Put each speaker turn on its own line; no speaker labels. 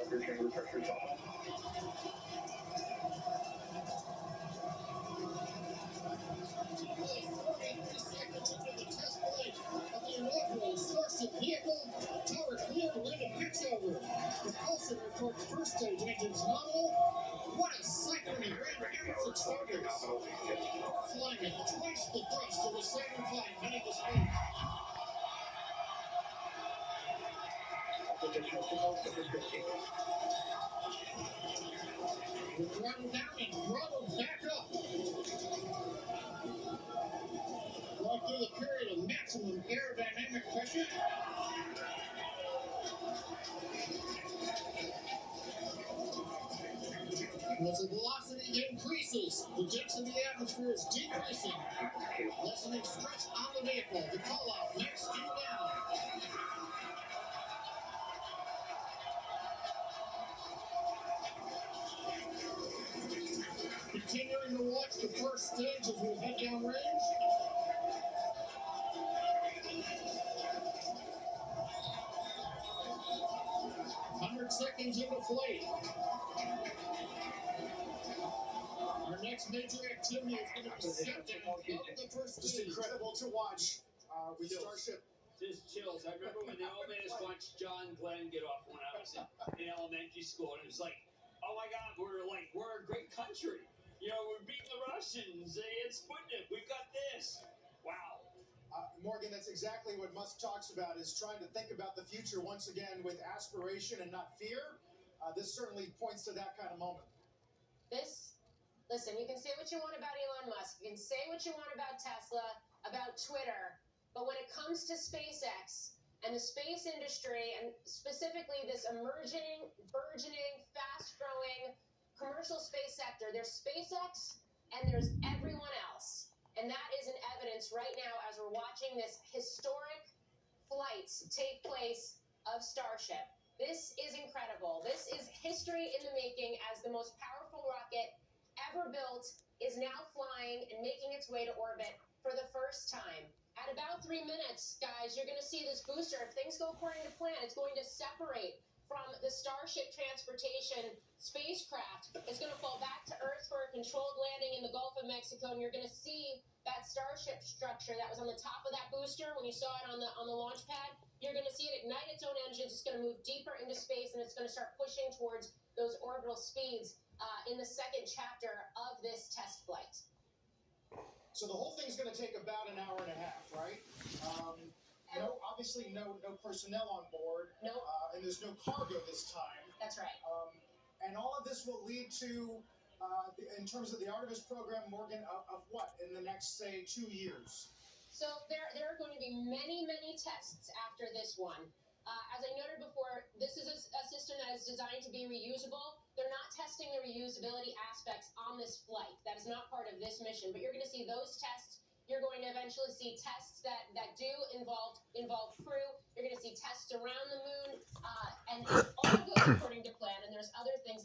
your chamber pressure is off.
Seconds into the test flight of the inaugural Starship vehicle, tower clear to land a pitch over. Propulsion reports first stage engines nominal. What a sight when the grand aeronautics starters. Flying at twice the thrust of the Saturn V heading to space. The throttle down and throttle back up. Going through the period of maximum aerodynamic pressure. As the velocity increases, the density of the atmosphere is decreasing. Lessening stress on the vehicle. The call out, max speed down. Continuing to watch the first stage as we head down range. Seconds into flight. Our next major activity is going to be set down of the first stage.
Just incredible to watch with Starship.
Just chills. I remember when the old man watched John Glenn get off when I was in elementary school, and it was like, oh my God, we're a great country. You know, we're beating the Russians. They had Sputnik. We've got this. Wow.
Morgan, that's exactly what Musk talks about, is trying to think about the future once again with aspiration and not fear. This certainly points to that kind of moment.
Listen, you can say what you want about Elon Musk. You can say what you want about Tesla, about Twitter. But when it comes to SpaceX and the space industry, and specifically this emerging, burgeoning, fast-growing commercial space sector, there's SpaceX and there's everyone else. And that is in evidence right now as we're watching this historic flights take place of Starship. This is incredible. This is history in the making, as the most powerful rocket ever built is now flying and making its way to orbit for the first time. At about 3 minutes, guys, you're going to see this booster. If things go according to plan, it's going to separate from the Starship transportation spacecraft. It's going to fall back to Earth for a controlled landing in the Gulf of Mexico, and you're going to see that Starship structure that was on the top of that booster when you saw it on the launch pad. You're going to see it ignite its own engines. It's going to move deeper into space, and it's going to start pushing towards those orbital speeds in the second chapter of this test flight.
So the whole thing's going to take about an hour and a half, right? Obviously no personnel on board.
No.
And there's no cargo this time.
That's right.
And all of this will lead to, in terms of the Artemis program, Morgan, of what in the next, say, 2 years?
So there are going to be many, many tests after this one. As I noted before, this is a system that is designed to be reusable. They're not testing the reusability aspects on this flight. That is not part of this mission, but you're going to see those tests. You're going to eventually see tests that do involve crew. You're going to see tests around the moon, and it all goes according to plan, and there's other things